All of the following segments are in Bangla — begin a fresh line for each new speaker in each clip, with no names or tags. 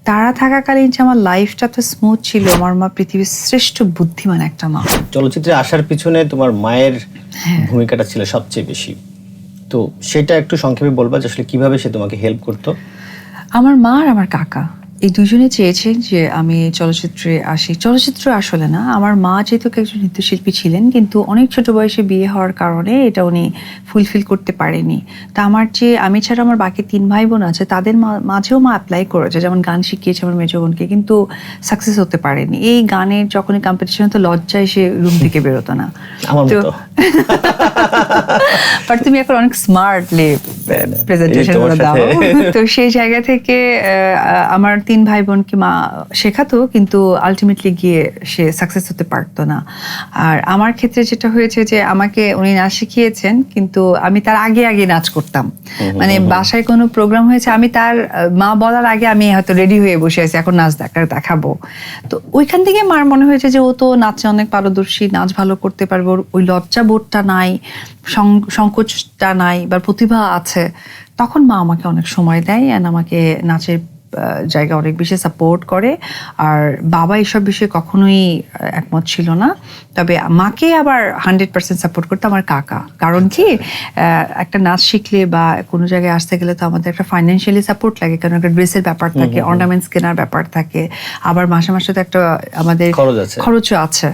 তারা থাকাকালীন যে আমার লাইফটা তো স্মুথ ছিল, আমার মা পৃথিবীর শ্রেষ্ঠ বুদ্ধিমান একটা মা।
চলচ্চিত্রে আসার পিছনে তোমার মায়ের ভূমিকাটা ছিল সবচেয়ে বেশি, তো সেটা একটু সংক্ষেপে বলবা যে আসলে কিভাবে সে তোমাকে হেল্প করতো?
আমার মা আর আমার কাকা এই দুজনে চেয়েছেন যে আমি চলচ্চিত্রে আসি। চলচ্চিত্র আসলে না, আমার মা যেহেতু একজন নৃত্যশিল্পী ছিলেন, কিন্তু অনেক ছোট বয়সে বিয়ে হওয়ার কারণে এটা উনি ফুলফিল করতে পারেনি। তা আমি ছাড়া আমার বাকি 3 ভাই বোন আছে, তাদের মাঝেও মা অ্যাপ্লাই করেছে, যেমন গান শিখিয়েছে আমার মেজো বোনকে, কিন্তু সাকসেস হতে পারেনি। এই গানের যখনই কম্পিটিশন হতো লজ্জায় সে রুম থেকে বেরোতো না। বাট তুমি এখন অনেক স্মার্টলি প্রেজেন্টেশন করে দাও। তো সেই জায়গা থেকে আমার 3 ভাই বোনকে মা শেখাতো, কিন্তু আলটিমেটলি গিয়ে সে সাকসেস হতে পারতো না। আর আমার ক্ষেত্রে যেটা হয়েছে যে আমাকে উনি নাচ শিখিয়েছেন, কিন্তু আমি তার আগে আগে নাচ করতাম। মানে বাসায় কোনো প্রোগ্রাম হয়েছে, আমি তার মা বলার আগে আমি হয়তো রেডি হয়ে বসে আছি, এখন নাচ দেখাবো। তো ওইখান থেকে মার মনে হয়েছে যে ও তো নাচে অনেক পারদর্শী, নাচ ভালো করতে পারবো, ওই লজ্জা বোধটা নাই, সংকোচটা নাই, বা প্রতিভা আছে। তখন মা আমাকে অনেক সময় দেয় অ্যান্ড আমাকে নাচের জায়গা অনেক বেশি সাপোর্ট করে। আর বাবা এসব বিষয়ে কখনোই একমত ছিল না, তবে মাকে আবার 100% সাপোর্ট করতো আমার কাকা। কারণ কি, একটা নাচ শিখলে বা কোনো জায়গায় আসতে গেলে তো আমাদের একটা ফাইন্যান্সিয়ালি সাপোর্ট লাগে, কারণ একটা ড্রেসের ব্যাপার থাকে, অর্নামেন্টস কেনার ব্যাপার থাকে, আবার মাসে মাসে তো একটা আমাদের খরচও আছে,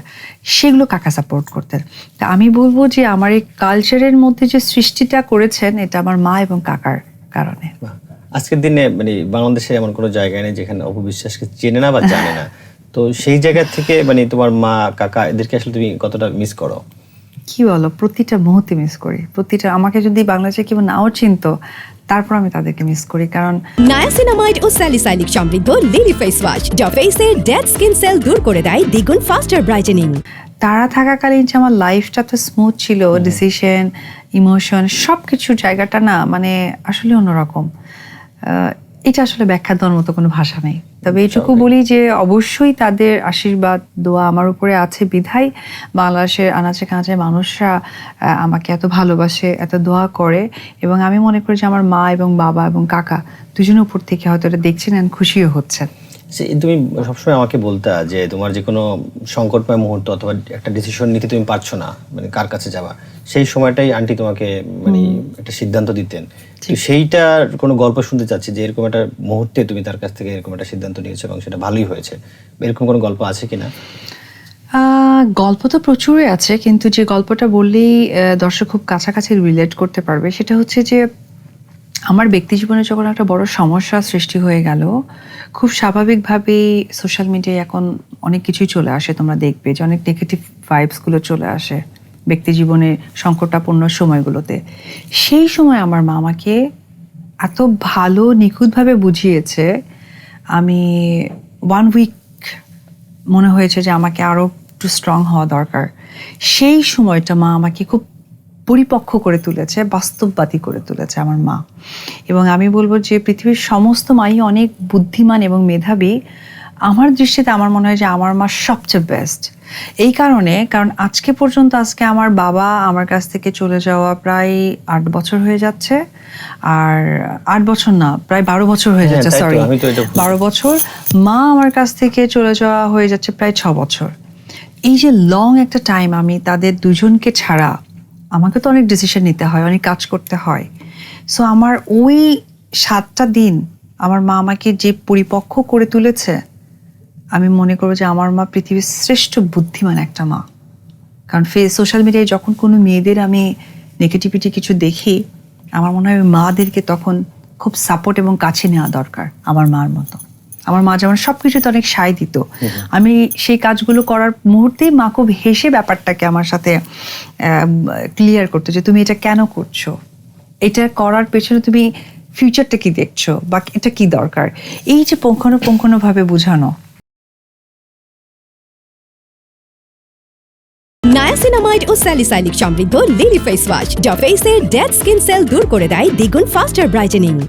সেগুলো কাকা সাপোর্ট করতেন। তা আমি বলবো যে আমার এই কালচারের মধ্যে যে সৃষ্টিটা করেছেন, এটা আমার মা এবং কাকার কারণে।
আজকের দিনে মানে বাংলাদেশে এমন কোনো জায়গা নেই যেখানে অপবিশ্বাসকে চেনে না বা জানে না, তো সেই জায়গা থেকে মানে তোমার মা কাকা এদেরকে আসলে তুমি কতটা মিস করো?
কি বলো, প্রতিটা মুহূর্তে মিস করি। প্রতিটা, আমাকে যদি বাংলাদেশে কেউ নাও চিনতো, তারপর আমি তাদেরকে মিস করি। কারণ
নায়াসিনামাইড ও স্যালিসাইলিক সমৃদ্ধ লিলি ফেস ওয়াশ যা ফেসের ডেড স্কিন সেল দূর করে দেয় দ্বিগুণ ফাস্টার ব্রাইটেনিং।
তারা থাকাকালীন যে আমার লাইফটা তো স্মুথ ছিল, ডিসিশন, ইমোশন, সবকিছু জায়গাটা না মানে আসলে অন্যরকম। এটা আসলে ব্যাখ্যা দেওয়ার মতো কোনো ভাষা নেই। তবে এইটুকু বলি যে অবশ্যই তাদের আশীর্বাদ দোয়া আমার উপরে আছে বিধায় বাংলাদেশের আনাচে কানাচে মানুষরা আমাকে এত ভালোবাসে, এত দোয়া করে। এবং আমি মনে করি যে আমার মা এবং বাবা এবং কাকা দুজনের উপর থেকে হয়তো এটা দেখছেন আর খুশিও হচ্ছেন।
তুমি সবসময় আমাকে বলতা যে তোমার যে কোনো সংকটময় মুহূর্ত অথবা একটা ডিসিশন নিতে তুমি পারছো না, মানে কার কাছে যাওয়া, সেই সময়টাই আন্টি তোমাকে মানে একটা সিদ্ধান্ত দিতেন। তো সেইটার কোনো গল্প শুনতে চাচ্ছি যে এরকম একটা মুহূর্তে তুমি তার কাছ থেকে এরকম একটা সিদ্ধান্ত নিয়েছো এবং সেটা ভালোই হয়েছে, এরকম কোনো গল্প আছে কিনা?
গল্প তো প্রচুরই আছে, কিন্তু যে গল্পটা বললেই দর্শক খুব কাছাকাছি রিলেট করতে পারবে সেটা হচ্ছে যে আমার ব্যক্তি জীবনে যখন একটা বড় সমস্যা সৃষ্টি হয়ে গেল, খুব স্বাভাবিকভাবেই সোশ্যাল মিডিয়ায় এখন অনেক কিছুই চলে আসে, তোমরা দেখবে যে অনেক নেগেটিভ ভাইবসগুলো চলে আসে ব্যক্তি জীবনে সংকটাপন্ন সময়গুলোতে। সেই সময় আমার মা আমাকে এত ভালো নিখুঁতভাবে বুঝিয়েছে, আমি 1 উইক মনে হয়েছে যে আমাকে আরও একটু স্ট্রং হওয়া দরকার। সেই সময়টা মা আমাকে খুব পরিপক্ক করে তুলেছে, বাস্তববাদী করে তুলেছে আমার মা। এবং আমি বলবো যে পৃথিবীর সমস্ত মাই অনেক বুদ্ধিমান এবং মেধাবী, আমার দৃষ্টিতে আমার মনে হয় যে আমার মা সবচেয়ে বেস্ট। এই কারণ আজকে পর্যন্ত আমার বাবা আমার কাছ থেকে চলে যাওয়া প্রায় 8 বছর হয়ে যাচ্ছে, আর 8 বছর না, প্রায় 12 বছর হয়ে যাচ্ছে, সরি 12 বছর। মা আমার কাছ থেকে চলে যাওয়া হয়ে যাচ্ছে প্রায় 6 বছর। এই যে লং একটা টাইম আমি তাদের দুজনকে ছাড়া, আমাকে তো অনেক ডিসিশন নিতে হয়, অনেক কাজ করতে হয়। সো আমার ওই 7টা দিন আমার মা আমাকে যে পরিপক্ক করে তুলেছে, আমি মনে করবো যে আমার মা পৃথিবীর শ্রেষ্ঠ বুদ্ধিমান একটা মা। কারণ সোশ্যাল মিডিয়ায় যখন কোনো মেয়েদের আমি নেগেটিভিটি কিছু দেখি, আমার মনে হয় মাদেরকে তখন খুব সাপোর্ট এবং কাছে নেওয়া দরকার আমার মার মতো। আমার মা যেমন সবকিছুতে অনেক সায় দিত, আমি সেই কাজগুলো করার মুহূর্তেই মা খুব হেসে ব্যাপারটাকে আমার সাথে ক্লিয়ার করতো যে তুমি এটা কেন করছো, এটা করার পেছনে তুমি ফিউচারটা কি দেখছো, বা এটা কি দরকার, এই যে পুঙ্খানুপুঙ্খানুভাবে বোঝানো।
নায়াসিনামাইড ও স্যালিসাইলিক সমৃদ্ধ লিলি ফেস ওয়াশ যা ফেসের ডেড স্কিন সেল দূর করে দেয় দ্বিগুণ ফাস্টার ব্রাইটেনিং।